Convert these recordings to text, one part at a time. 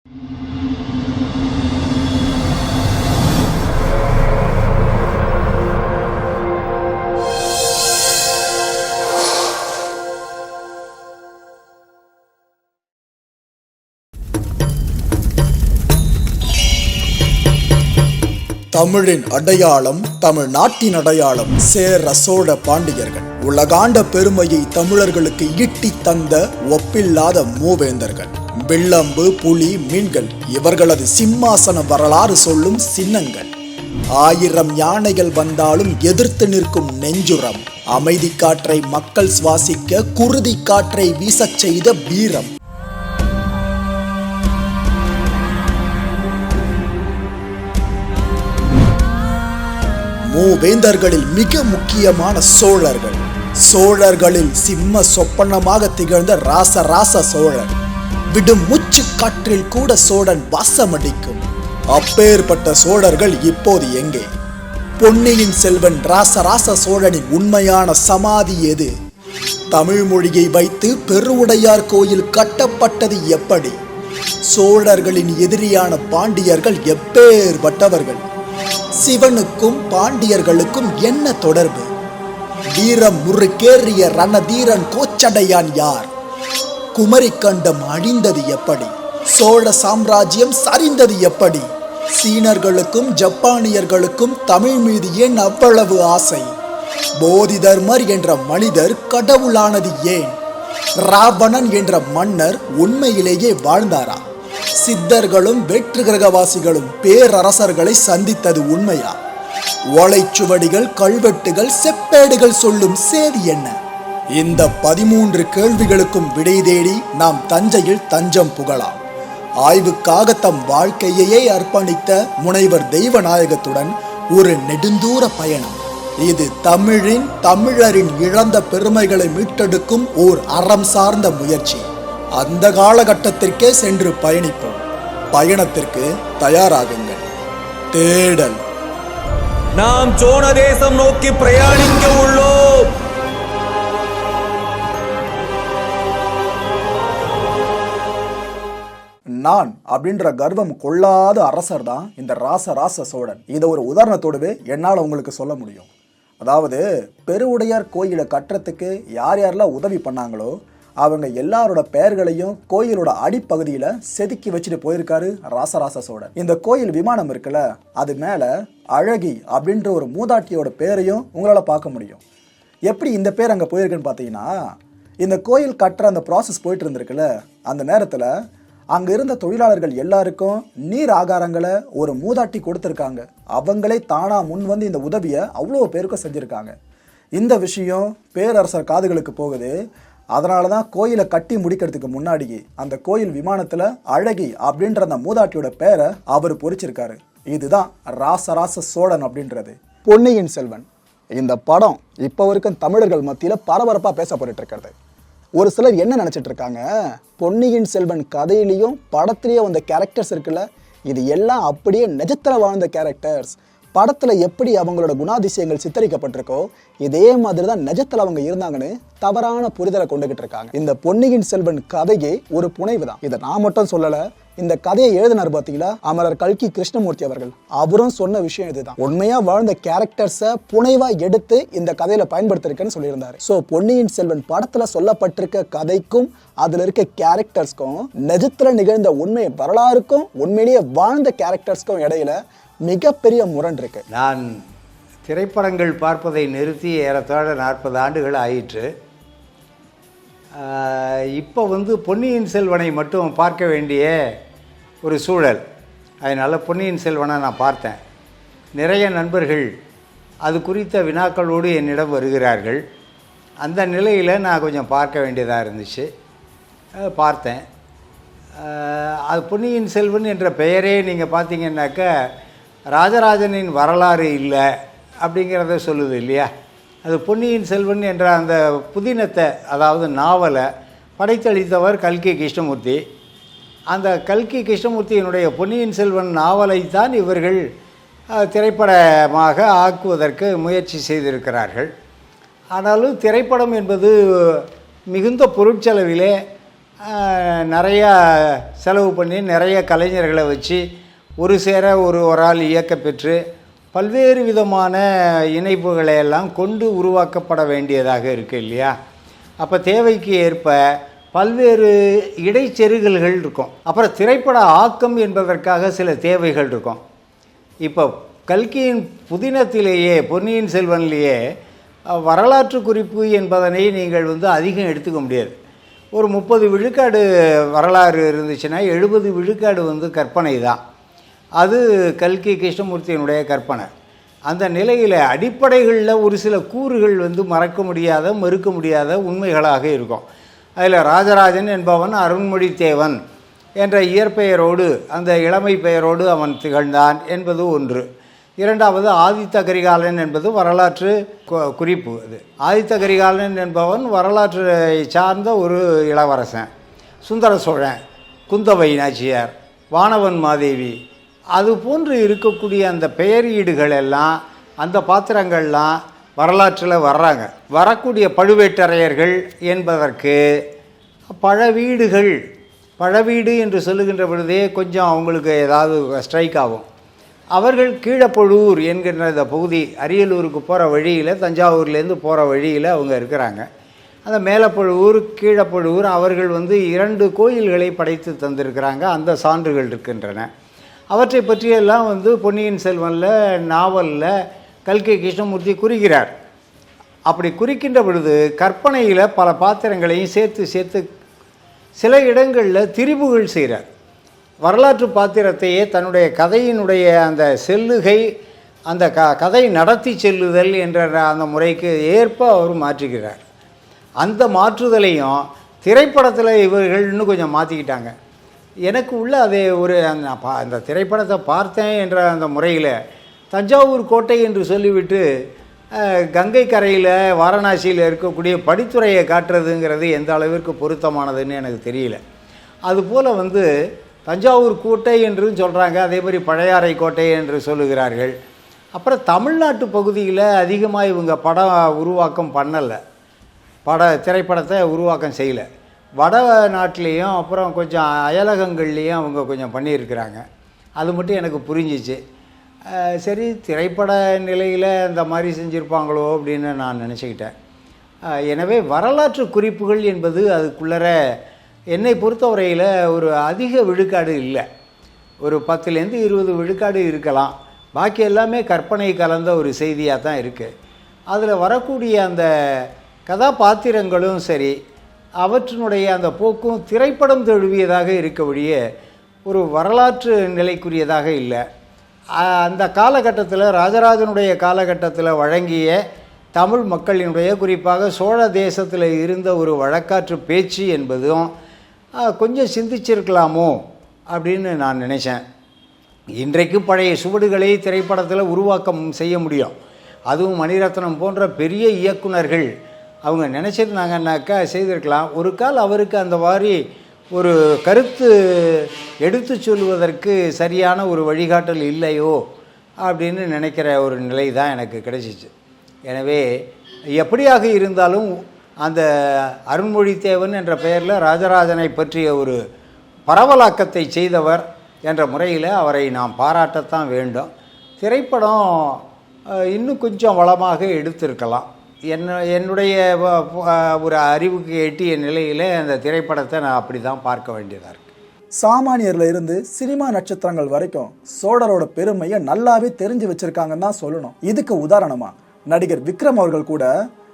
தமிழின் அடையாளம், தமிழ்நாட்டின் அடையாளம் சேர சோழ பாண்டியர்கள். உலகாண்ட பெருமையை தமிழர்களுக்கு ஈட்டி தந்த ஒப்பில்லாத மூவேந்தர்கள். வில்லம்பு, புலி, மீன்கள் இவர்களது சிம்மாசன வரலாறு சொல்லும் சின்னங்கள். 1000 யானைகள் வந்தாலும் எதிர்த்து நிற்கும் நெஞ்சுரம். அமைதி காற்றை மக்கள் சுவாசிக்க குருதி காற்றை வீசச் செய்த வீரம். மூவேந்தர்களில் மிக முக்கியமான சோழர்கள். சோழர்களில் சிம்ம சொப்பனமாக திகழ்ந்த ராசராச சோழன். விடும் மூச்சு காற்றில் கூட சோழன் வாசமடிக்கும். அப்பேற்பட்ட சோழர்கள் இப்போது எங்கே? பொன்னியின் செல்வன் ராசராச சோழனின் உண்மையான சமாதி எது? தமிழ் மொழியை வைத்து பெருவுடையார் கோயில் கட்டப்பட்டது எப்படி? சோழர்களின் எதிரியான பாண்டியர்கள் எப்பேற்பட்டவர்கள்? சிவனுக்கும் பாண்டியர்களுக்கும் என்ன தொடர்பு? வீரம் முறுக்கேறிய ரணதீரன் கோச்சடையான் யார்? குமரிக்கண்டம் அழிந்தது எப்படி? சோழ சாம்ராஜ்யம் சரிந்தது எப்படி? சீனர்களுக்கும் ஜப்பானியர்களுக்கும் தமிழ் மீது ஏன் அவ்வளவு ஆசை? போதி தர்மர் என்ற மனிதர் கடவுளானது ஏன்? ராவணன் என்ற மன்னர் உண்மையிலேயே வாழ்ந்தாரா? சித்தர்களும் வெற்று கிரகவாசிகளும் பேரரசர்களை சந்தித்தது உண்மையா? ஓலைச்சுவடிகள், கல்வெட்டுகள், செப்பேடுகள் சொல்லும் செய்தி என்ன? இந்த 13 கேள்விகளுக்கும் விடை தேடி நாம் தஞ்சையில் தஞ்சம் புகலாம். ஆய்வுக்காக தம் வாழ்க்கையையே அர்ப்பணித்த முனைவர் தெய்வநாயகத்துடன் ஒரு நெடுந்தூர பயணம். இது தமிழரின் இழந்த பெருமைகளை மீட்டெடுக்கும் ஓர் அறம் சார்ந்த முயற்சி. அந்த காலகட்டத்திற்கே சென்று பயணிப்போம். பயணத்திற்கு தயாராகுங்கள். தேடல். நாம் சோழ தேசம் நோக்கி பிரயாணிக்க உள்ளோம். நான் அப்படின்ற கர்வம் கொள்ளாத அரசர் தான் இந்த ராசராச சோழன். இதை ஒரு உதாரணத்தோடவே என்னால் உங்களுக்கு சொல்ல முடியும். அதாவது பெருவுடையார் கோயிலை கட்டுறதுக்கு யார் யாரெல்லாம் உதவி பண்ணாங்களோ அவங்க எல்லாரோட பெயர்களையும் கோயிலோட அடிப்பகுதியில செதுக்கி வச்சுட்டு போயிருக்காரு ராசராச சோழன். இந்த கோயில் விமானம் இருக்குல்ல, அது மேல அழகி அப்படின்ற ஒரு மூதாட்டியோட பேரையும் உங்களால பார்க்க முடியும். எப்படி இந்த பேர் அங்க போயிருக்குன்னு பார்த்தீங்கன்னா, இந்த கோயில் கட்டுற அந்த ப்ராசஸ் போயிட்டு இருந்திருக்குல்ல, அந்த நேரத்துல அங்க இருந்த தொழிலாளர்கள் எல்லாருக்கும் நீர் ஆகாரங்களை ஒரு மூதாட்டி கொடுத்துருக்காங்க. அவங்களே தானா முன் வந்து இந்த உதவியை அவ்வளோ பேருக்கும் செஞ்சிருக்காங்க. இந்த விஷயம் பேரரசர் காதுகளுக்கு போகுது. அதனால தான் கோயிலை கட்டி முடிக்கிறதுக்கு முன்னாடியே அந்த கோயில் விமானத்தில் அழகி அப்படின்ற அந்த மூதாட்டியோட பேரை அவர் பொறிச்சிருக்காரு. இதுதான் ராசராச சோழன் அப்படின்றது. பொன்னியின் செல்வன் இந்த படம் இப்போ வரைக்கும் தமிழர்கள் மத்தியில் பரபரப்பாக பேசப்பட்டு இருக்கிறது. ஒரு சிலர் என்ன நினச்சிட்டு இருக்காங்க, பொன்னியின் செல்வன் கதையிலையும் படத்துலேயும் வந்த கேரக்டர்ஸ் இருக்குல்ல, இது எல்லாம் அப்படியே நிஜத்தில் வாழ்ந்த கேரக்டர்ஸ். படத்தில் எப்படி அவங்களோட குணாதிசயங்கள் சித்தரிக்கப்பட்டிருக்கோ இதே மாதிரி தான் நிஜத்தில் அவங்க இருந்தாங்கன்னு தவறான புரிதலை கொண்டுகிட்டு இருக்காங்க. இந்த பொன்னியின் செல்வன் கதையே ஒரு புனைவு தான். இதை நான் மட்டும் சொல்லலை, இந்த கதையை எழுதினார் பார்த்தீங்களா அமரர் கல்கி கிருஷ்ணமூர்த்தி அவர்கள். அவரும் சொன்ன விஷயம் இதுதான். உண்மையா வாழ்ந்த கேரக்டர்ஸை புனைவா எடுத்து இந்த கதையில பயன்படுத்திருக்கேன்னு சொல்லியிருந்தாரு. ஸோ பொன்னியின் செல்வன் படத்துல சொல்லப்பட்டிருக்க கதைக்கும் அதுல இருக்க கேரக்டர்ஸ்க்கும் நிஜத்துல நிகழ்ந்த உண்மை வரலாறுக்கும் உண்மையிலேயே வாழ்ந்த கேரக்டர்ஸ்க்கும் இடையில மிகப்பெரிய முரண் இருக்கு. நான் திரைப்படங்கள் பார்ப்பதை நிறுத்தி ஏறத்தாழ 40 ஆண்டுகள் ஆயிற்று. இப்போ பொன்னியின் செல்வனை மட்டும் பார்க்க வேண்டிய ஒரு சூழல். அதனால் பொன்னியின் செல்வனை நான் பார்த்தேன். நிறைய நண்பர்கள் அது குறித்த வினாக்களோடு என்னிடம் வருகிறார்கள். அந்த நிலையில் நான் கொஞ்சம் பார்க்க வேண்டியதாக இருந்துச்சு. பார்த்தேன். அது பொன்னியின் செல்வன் என்ற பெயரே நீங்கள் பார்த்தீங்கன்னாக்கா ராஜராஜனின் வரலாறு இல்லை அப்படிங்கிறத சொல்லுது இல்லையா? அது பொன்னியின் செல்வன் என்ற அந்த புதினத்தை, அதாவது நாவலை படைத்தளித்தவர் கல்கி கிருஷ்ணமூர்த்தி. அந்த கல்கி கிருஷ்ணமூர்த்தியினுடைய பொன்னியின் செல்வன் நாவலைத்தான் இவர்கள் திரைப்படமாக ஆக்குவதற்கு முயற்சி செய்திருக்கிறார்கள். ஆனாலும் திரைப்படம் என்பது மிகுந்த பொருட்செலவிலே நிறையா செலவு பண்ணி நிறைய கலைஞர்களை வச்சு ஒரு சேர ஒரு ஆள் இயக்க பெற்று பல்வேறு விதமான இணைப்புகளை எல்லாம் கொண்டு உருவாக்கப்பட வேண்டியதாக இருக்குது இல்லையா? அப்போ தேவைக்கு ஏற்ப பல்வேறு இடைச்செருகல்கள் இருக்கும். அப்புறம் திரைப்பட ஆக்கம் என்பதற்காக சில தேவைகள் இருக்கும். இப்போ கல்கியின் புதினத்திலேயே பொன்னியின் செல்வன்லேயே வரலாற்று குறிப்பு என்பதனை நீங்கள் அதிகம் எடுத்துக்க முடியாது. ஒரு 30 விழுக்காடு வரலாறு இருந்துச்சுன்னா 70 விழுக்காடு கற்பனை தான். அது கல்கி கிருஷ்ணமூர்த்தியினுடைய கற்பனை. அந்த நிலையில் அடிப்படைகளில் ஒரு சில கூறுகள் மறக்க முடியாத மறுக்க முடியாத உண்மைகளாக இருக்கும். அதில் ராஜராஜன் என்பவன் அருண்மொழித்தேவன் என்ற இயற்பெயரோடு அந்த இளமை பெயரோடு அவன் திகழ்ந்தான் என்பது ஒன்று. இரண்டாவது ஆதித்த கரிகாலன் என்பது வரலாற்று குறிப்பு. அது ஆதித்த கரிகாலன் என்பவன் வரலாற்றை சார்ந்த ஒரு இளவரசன். சுந்தர சோழன், குந்தவை நாச்சியார், வானவன் மாதேவி, அது போன்று இருக்கக்கூடிய அந்த பெயரீடுகள் எல்லாம் அந்த பாத்திரங்கள்லாம் வரலாற்றில் வர்றாங்க. வரக்கூடிய பழுவேட்டரையர்கள் என்பதற்கு பழவீடு என்று சொல்லுகின்ற பொழுதே கொஞ்சம் அவங்களுக்கு ஏதாவது ஸ்ட்ரைக் ஆகும். அவர்கள் கீழப்பழுவூர் என்கின்ற இந்த பகுதி அரியலூருக்கு போகிற வழியில், தஞ்சாவூர்லேருந்து போகிற வழியில் அவங்க இருக்கிறாங்க. அந்த மேலப்பழுவூர் கீழப்பழுவூர் அவர்கள் 2 கோயில்களை படைத்து தந்திருக்கிறாங்க. அந்த சான்றுகள் இருக்கின்றன. அவற்றை பற்றியெல்லாம் பொன்னியின் செல்வனில் நாவலில் கல்கி கிருஷ்ணமூர்த்தி குறிக்கிறார். அப்படி குறிக்கின்ற பொழுது கற்பனையில் பல பாத்திரங்களையும் சேர்த்து சில இடங்களில் திரிபுகள் செய்கிறார். வரலாற்று பாத்திரத்தையே தன்னுடைய கதையினுடைய அந்த செல்லுகை, அந்த கதை நடத்தி செல்லுதல் என்ற அந்த முறைக்கு ஏற்ப அவர் மாற்றுகிறார். அந்த மாற்றுதலையும் திரைப்படத்தில் இவர்கள் இன்னும் கொஞ்சம் மாற்றிக்கிட்டாங்க. எனக்கு உள்ள அதே அந்த திரைப்படத்தை பார்த்தேன் என்ற அந்த முறையில் தஞ்சாவூர் கோட்டை என்று சொல்லிவிட்டு கங்கை கரையில் வாரணாசியில் இருக்கக்கூடிய படித்துறையை காட்டுறதுங்கிறது எந்த அளவிற்கு பொருத்தமானதுன்னு எனக்கு தெரியல. அதுபோல் தஞ்சாவூர் கோட்டை என்றும் சொல்கிறாங்க, அதே மாதிரி பழையாறை கோட்டை என்று சொல்லுகிறார்கள். அப்புறம் தமிழ்நாட்டு பகுதியில் அதிகமாக இவங்க படம் உருவாக்கம் பண்ணலை, திரைப்படத்தை உருவாக்கம் செய்யலை. வட நாட்டிலையும் அப்புறம் கொஞ்சம் அயலகங்கள்லேயும் அவங்க கொஞ்சம் பண்ணியிருக்கிறாங்க. அது மட்டும் எனக்கு புரிஞ்சிச்சு. சரி, திரைப்பட நிலையில் இந்த மாதிரி செஞ்சுருப்பாங்களோ அப்படின்னு நான் நினச்சிக்கிட்டேன். எனவே வரலாற்று குறிப்புகள் என்பது அதுக்குள்ளர என்னை பொறுத்தவரையில் ஒரு அதிக விழுக்காடு இல்லை. ஒரு 10லேருந்து 20 விழுக்காடு இருக்கலாம். பாக்கி எல்லாமே கற்பனை கலந்த ஒரு செய்தியாக தான் இருக்குது. அதில் வரக்கூடிய அந்த கதாபாத்திரங்களும் சரி, அவற்றினுடைய அந்த போக்கும் திரைப்படம் தழுவியதாக இருக்கக்கூடிய ஒரு வரலாற்று நிலைக்குரியதாக இல்லை. அந்த காலகட்டத்தில் ராஜராஜனுடைய காலகட்டத்தில் வழங்கிய தமிழ் மக்களினுடைய, குறிப்பாக சோழ தேசத்தில் இருந்த ஒரு வழக்காற்று பேச்சு என்பதும் கொஞ்சம் சிந்திச்சிருக்கலாமோ அப்படின்னு நான் நினச்சேன். இன்றைக்கு பழைய சுவடுகளை திரைப்படத்தில் உருவாக்கம் செய்ய முடியும். அதுவும் மணிரத்னம் போன்ற பெரிய இயக்குனர்கள் அவங்க நினச்சிருந்தாங்கன்னாக்கா செய்திருக்கலாம். ஒரு கால் அவருக்கு அந்த மாதிரி ஒரு கருத்து எடுத்து சொல்வதற்கு சரியான ஒரு வழிகாட்டல் இல்லையோ அப்படின்னு நினைக்கிற ஒரு நிலை தான் எனக்கு கிடைச்சிச்சு. எனவே எப்படியாக இருந்தாலும் அந்த அருண்மொழித்தேவன் என்ற பெயரில் ராஜராஜனை பற்றிய ஒரு பரவலாக்கத்தை செய்தவர் என்ற முறையில் அவரை நாம் பாராட்டத்தான் வேண்டும். திரைப்படம் இன்னும் கொஞ்சம் வளமாக எடுத்திருக்கலாம். என்னுடைய ஒரு அறிவுக்கு எட்டிய நிலையில் அந்த திரைப்படத்தை நான் அப்படி தான் பார்க்க வேண்டியதாக இருக்குது. சாமானியரில் இருந்து சினிமா நட்சத்திரங்கள் வரைக்கும் சோழரோட பெருமையை நல்லாவே தெரிஞ்சு வச்சுருக்காங்கன்னு தான் சொல்லணும். இதுக்கு உதாரணமாக நடிகர் விக்ரம் அவர்கள் கூட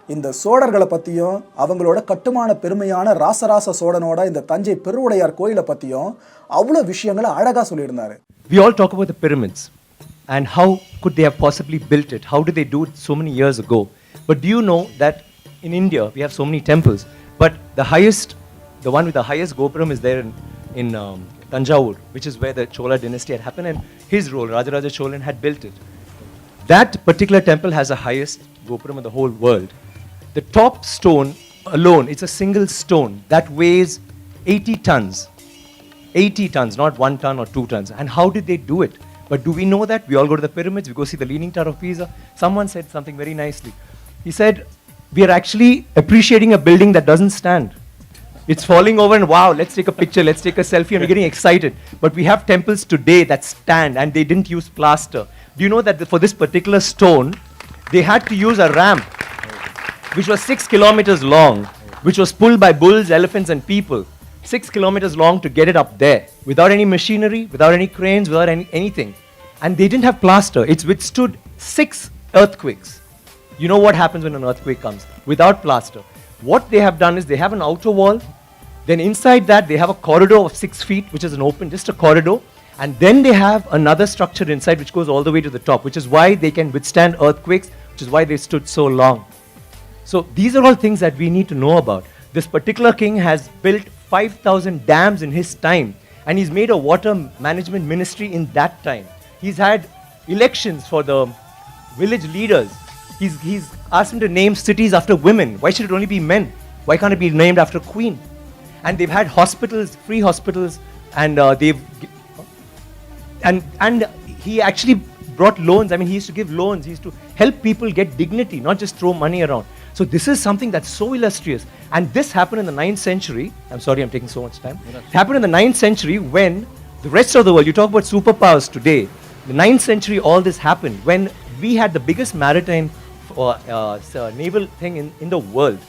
இந்த சோழர்களை பற்றியும் அவங்களோட கட்டுமான பெருமையான ராசராச சோழனோட இந்த தஞ்சை பெருவுடையார் கோயிலை பற்றியும் அவ்வளோ விஷயங்களை அழகாக சொல்லியிருந்தாரு. We all talk about the pyramids and how could they have possibly built it? How did they do it so many years ago? But do you know that in India we have so many temples, but the one with the highest gopuram is there in Tanjavur, which is where the Chola dynasty had happened, and his role, Rajaraja Cholan, had built it. That particular temple has the highest gopuram in the whole world. The top stone alone, it's a single stone that weighs 80 tons. 80 tons, not 1 ton or 2 tons. And how did they do it? But do we know that? We all go to the pyramids, we go see the Leaning Tower of Pisa. Someone said something very nicely. He said, we are actually appreciating a building that doesn't stand. It's falling over and wow, let's take a picture, let's take a selfie, and we're getting excited. But we have temples today that stand and they didn't use plaster. Do you know that for this particular stone, they had to use a ramp which was 6 kilometers long, which was pulled by bulls, elephants, and people. 6 kilometers long to get it up there, without any machinery, without any cranes, without anything. And they didn't have plaster. It's withstood 6 earthquakes. You know what happens when an earthquake comes? Without plaster. What they have done is they have an outer wall, then inside that they have a corridor of 6 feet, which is an open, just a corridor, and then they have another structure inside which goes all the way to the top, which is why they can withstand earthquakes, which is why they stood so long. So these are all things that we need to know about. This particular king has built 5,000 dams in his time, and he's made a water management ministry in that time. He's had elections for the village leaders. He's asked them to name cities after women. Why should it only be men? Why can't it be named after a queen? And they've had hospitals, free hospitals, and and he actually brought loans. I mean, he used to give loans. He used to help people get dignity, not just throw money around. So this is something that's so illustrious. And this happened in the 9th century. I'm sorry I'm taking so much time. It happened in the 9th century when the rest of the world, you talk about superpowers today, the 9th century all this happened when we had the biggest maritime naval thing in the world.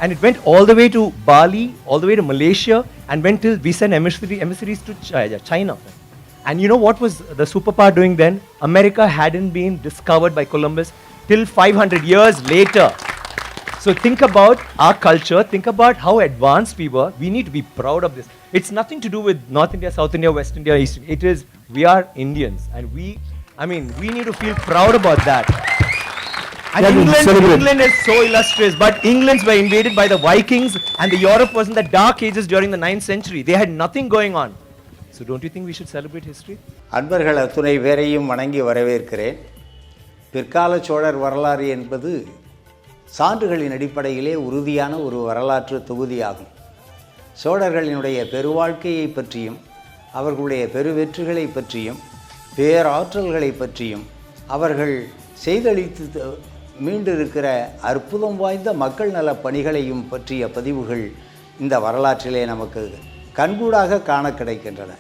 And it went all the way to Bali, all the way to Malaysia, and went till we sent emissaries to China. And you know what was the superpower doing then? America hadn't been discovered by Columbus till 500 years later. So think about our culture, think about how advanced we were. We need to be proud of this. It's nothing to do with North India, South India, West India, East India. It is, we are Indians. And we need to feel proud about that. And England is so illustrious, but Englands were invaded by the Vikings, and the Europe was in the dark ages during the 9th century. They had nothing going on. So don't you think we should celebrate history? அன்பர்கள் அத்துணை பேரையும் வணங்கி வரவேற்கிறேன். பிற்கால சோழர் வரலாறு என்பது சான்றுகளின் அடிப்படையிலே உறுதியான ஒரு வரலாற்று தொகுதியாகும். சோழர்களினுடைய பெருவாழ்க்கையை பற்றியும் அவர்களுடைய பெருவெற்றிகளை பற்றியும் பேராற்றல்களை பற்றியும் அவர்கள் செய்தளித்து மீண்டிருக்கிற அற்புதம் வாய்ந்த மக்கள் நல பணிகளையும் பற்றிய பதிவுகள் இந்த வரலாற்றிலே நமக்கு கண்கூடாக காண கிடைக்கின்றன.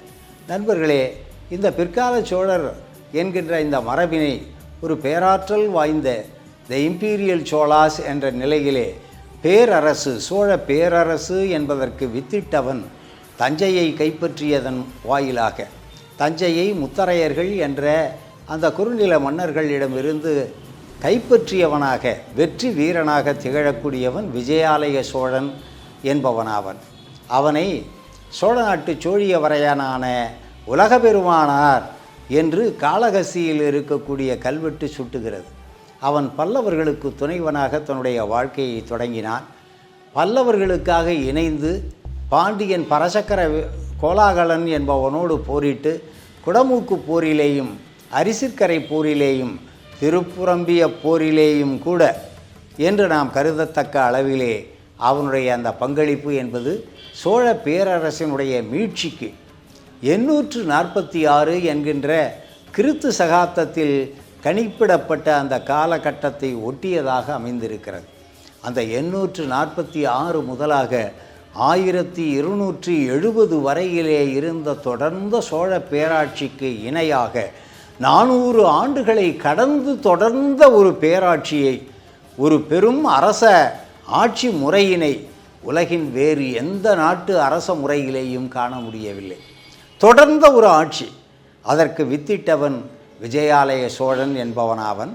நண்பர்களே, இந்த பிற்கால சோழர் என்கின்ற இந்த மரபினை ஒரு பேராற்றல் வாய்ந்த த இம்பீரியல் சோழாஸ் என்ற நிலையிலே பேரரசு, சோழ பேரரசு என்பதற்கு வித்திட்டவன் தஞ்சையை கைப்பற்றியதன் வாயிலாக. தஞ்சையை முத்தரையர்கள் என்ற அந்த குறுநில மன்னர்களிடமிருந்து கைப்பற்றியவனாக, வெற்றி வீரனாக திகழக்கூடியவன் விஜயாலய சோழன் என்பவனாவன். அவனை சோழ நாட்டு சோழிய வரையனான உலக பெருமானார் என்று காளகசியில் இருக்கக்கூடிய கல்வெட்டு சுட்டுகிறது. அவன் பல்லவர்களுக்கு துணைவனாக தன்னுடைய வாழ்க்கையை தொடங்கினான். பல்லவர்களுக்காக இணைந்து பாண்டியன் பரசக்கர கோலாகலன் என்பவனோடு போரிட்டு குடமூக்கு போரிலேயும் அரிசிற்கரை போரிலேயும் திருப்புரம்பிய போரிலேயும் கூட என்று நாம் கருதத்தக்க அளவிலே அவனுடைய அந்த பங்களிப்பு என்பது சோழ பேரரசினுடைய மீட்சிக்கு 846 என்கின்ற கிறித்து சகாப்தத்தில் கணிப்பிடப்பட்ட அந்த காலகட்டத்தை ஒட்டியதாக அமைந்திருக்கிறது. அந்த 846 முதலாக 1270 வரையிலே இருந்த தொடர்ந்த சோழ பேராட்சிக்கு இணையாக 400 ஆண்டுகளை கடந்து தொடர்ந்த ஒரு பேராட்சியை, ஒரு பெரும் அரச ஆட்சி முறையினை உலகின் வேறு எந்த நாட்டு அரச முறையிலேயும் காண முடியவில்லை. தொடர்ந்த ஒரு ஆட்சி. அதற்கு வித்திட்டவன் விஜயாலய சோழன் என்பவனாவன்.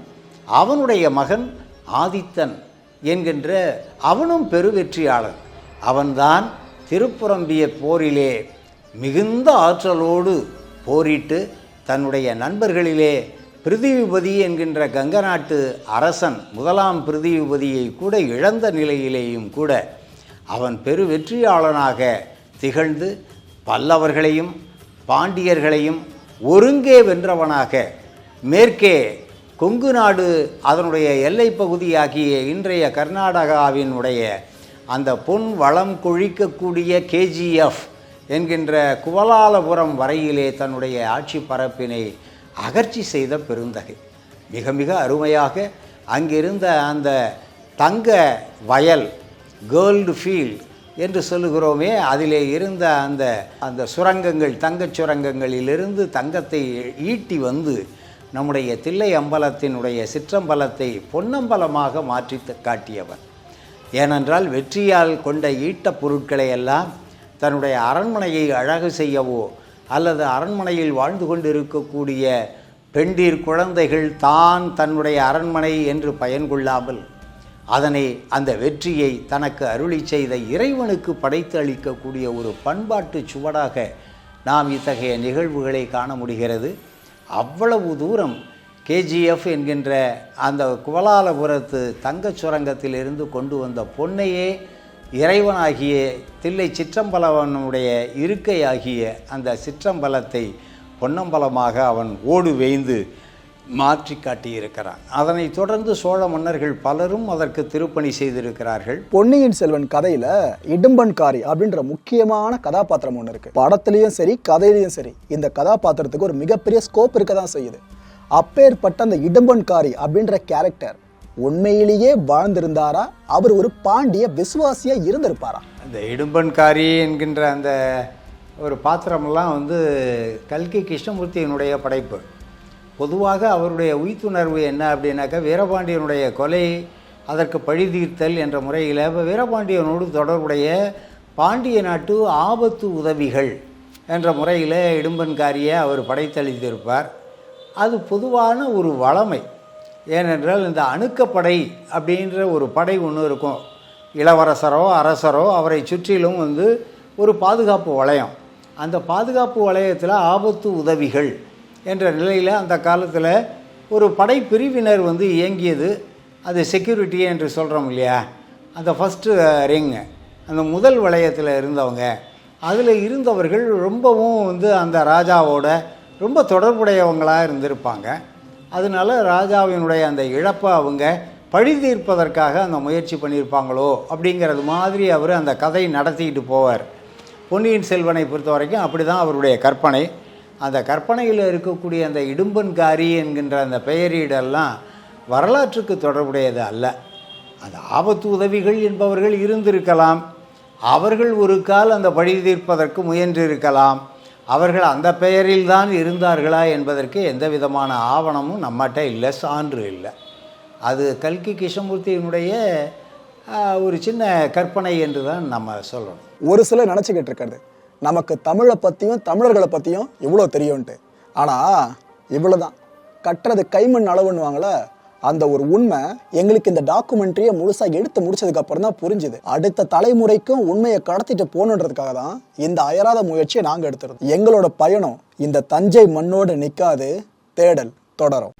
அவனுடைய மகன் ஆதித்தன் என்கின்ற அவனும் பெருவெற்றியாளன். அவன்தான் திருப்புரம்பிய போரிலே மிகுந்த ஆற்றலோடு போரிட்டு தன்னுடைய நண்பர்களிலே பிருதிவிபதி என்கின்ற கங்க நாட்டு அரசன் முதலாம் பிருதிவிபதியை கூட இழந்த நிலையிலேயும் கூட அவன் பெருவெற்றியாளனாக திகழ்ந்து பல்லவர்களையும் பாண்டியர்களையும் ஒருங்கே வென்றவனாக மேற்கே கொங்கு நாடு அதனுடைய எல்லை பகுதியாகிய இன்றைய கர்நாடகாவினுடைய அந்த பொன் வளம் கொழிக்கக்கூடிய கேஜிஎஃப் என்கின்ற குவலாலபுரம் வரையிலே தன்னுடைய ஆட்சி பரப்பினை அகர்ச்சி செய்த பெருந்தகை. மிக மிக அருமையாக அங்கிருந்த அந்த தங்க வயல், கோல்டு ஃபீல்ட், என்று சொல்லுகிறோமே, அதிலே இருந்த அந்த சுரங்கங்கள், தங்கச் சுரங்கங்களிலிருந்து தங்கத்தை ஈட்டி வந்து நம்முடைய தில்லை அம்பலத்தினுடைய சிற்றம்பலத்தை பொன்னம்பலமாக மாற்றி காட்டியவர். ஏனென்றால் வெற்றியால் கொண்ட ஈட்டப் பொருட்களை எல்லாம் தன்னுடைய அரண்மனையை அழகு செய்யவோ அல்லது அரண்மனையில் வாழ்ந்து கொண்டிருக்கக்கூடிய பெண்டீர் குழந்தைகள் தான் தன்னுடைய அரண்மனை என்று பயன் கொள்ளாமல் அதனை, அந்த வெற்றியை தனக்கு அருளி செய்த இறைவனுக்கு படைத்து அளிக்கக்கூடிய ஒரு பண்பாட்டு சுவடாக நாம் இத்தகைய நிகழ்வுகளை காண முடிகிறது. அவ்வளவு தூரம் கேஜிஎஃப் என்கின்ற அந்த கோலாலபுரத்து தங்கச் சுரங்கத்திலிருந்து கொண்டு வந்த பொன்னையே இறைவனாகிய தில்லை சிற்றம்பலவனுடைய இருக்கையாகிய அந்த சிற்றம்பலத்தை பொன்னம்பலமாக அவன் ஓடு வேய்ந்து மாற்றி காட்டியிருக்கிறான். அதனைத் தொடர்ந்து சோழ மன்னர்கள் பலரும் அதற்கு திருப்பணி செய்திருக்கிறார்கள். பொன்னியின் செல்வன் கதையில இடும்பன்காரி அப்படின்ற முக்கியமான கதாபாத்திரம் ஒன்று இருக்கு. படத்துலயும் சரி கதையிலையும் சரி இந்த கதாபாத்திரத்துக்கு ஒரு மிகப்பெரிய ஸ்கோப் இருக்க தான் செய்யுது. அப்பேற்பட்ட அந்த இடும்பன்காரி அப்படின்ற கேரக்டர் உண்மையிலேயே வாழ்ந்திருந்தாரா, அவர் ஒரு பாண்டிய விசுவாசியா இருந்திருப்பாரா? அந்த இடும்பன்காரி என்கின்ற அந்த ஒரு பாத்திரமெல்லாம் வந்து கல்கி கிருஷ்ணமூர்த்தியினுடைய படைப்பு. பொதுவாக அவருடைய உய்த்துணர்வு என்ன அப்படின்னாக்கா, வீரபாண்டியனுடைய கொலை, அதற்கு பழிதீர்த்தல் என்ற முறையில் வீரபாண்டியனோடு தொடர்புடைய பாண்டிய நாட்டு ஆபத்து உதவிகள் என்ற முறையில் இடும்பன்காரியை அவர் படைத்தளித்திருப்பார். அது பொதுவான ஒரு வளமை. ஏனென்றால் இந்த அணுக்கப்படை அப்படின்ற ஒரு படை ஒன்று இருக்கும். இளவரசரோ அரசரோ அவரை சுற்றிலும் வந்து ஒரு பாதுகாப்பு வளையம். அந்த பாதுகாப்பு வளையத்தில் ஆபத்து உதவிகள் என்ற நிலையில் அந்த காலத்தில் ஒரு படை பிரிவினர் வந்து இயங்கியது. அது செக்யூரிட்டி என்று சொல்கிறோம் இல்லையா, அந்த ஃபஸ்ட்டு ரிங்கு, அந்த முதல் வளையத்தில் இருந்தவங்க, அதில் இருந்தவர்கள் ரொம்பவும் வந்து அந்த ராஜாவோட ரொம்ப தொடர்புடையவங்களாக இருந்திருப்பாங்க. அதனால ராஜாவினுடைய அந்த இழப்பை அவங்க பழி தீர்ப்பதற்காக அந்த முயற்சி பண்ணியிருப்பாங்களோ அப்படிங்கிறது மாதிரி அவர் அந்த கதை நடத்திக்கிட்டு போவார். பொன்னியின் செல்வனை பொறுத்த வரைக்கும் அப்படி தான் அவருடைய கற்பனை. அந்த கற்பனையில் இருக்கக்கூடிய அந்த இடும்பன்காரி என்கின்ற அந்த பெயரீடெல்லாம் வரலாற்றுக்கு தொடர்புடையது அல்ல. அந்த ஆபத்து உதவிகள் என்பவர்கள் இருந்திருக்கலாம், அவர்கள் ஒரு கால் அந்த பழி தீர்ப்பதற்கு முயன்றிருக்கலாம். அவர்கள் அந்த பெயரில் தான் இருந்தார்களா என்பதற்கு எந்த விதமான ஆவணமும் நம்மகிட்ட இல்லை, சான்று இல்லை. அது கல்கி கிருஷ்ணமூர்த்தியினுடைய ஒரு சின்ன கற்பனை என்று தான் நம்ம சொல்லணும். ஒரு சிலர் நினச்சிக்கிட்டு இருக்கிறது நமக்கு தமிழை பற்றியும் தமிழர்களை பற்றியும் இவ்வளோ தெரியும்ன்ட்டு. ஆனால் இவ்வளோ தான், கட்டுறது கைமண் அளவுன்னுவாங்களே, அந்த ஒரு உண்மை எங்களுக்கு இந்த டாக்குமெண்ட்ரியை முழுசாக எடுத்து முடிச்சதுக்கப்புறம் தான் புரிஞ்சுது. அடுத்த தலைமுறைக்கும் உண்மையை கடத்திட்டு போகணுன்றதுக்காக தான் இந்த அயராத முயற்சியை நாங்கள் எடுத்துருந்தோம். எங்களோட பயணம் இந்த தஞ்சை மண்ணோடு நிற்காது, தேடல் தொடரும்.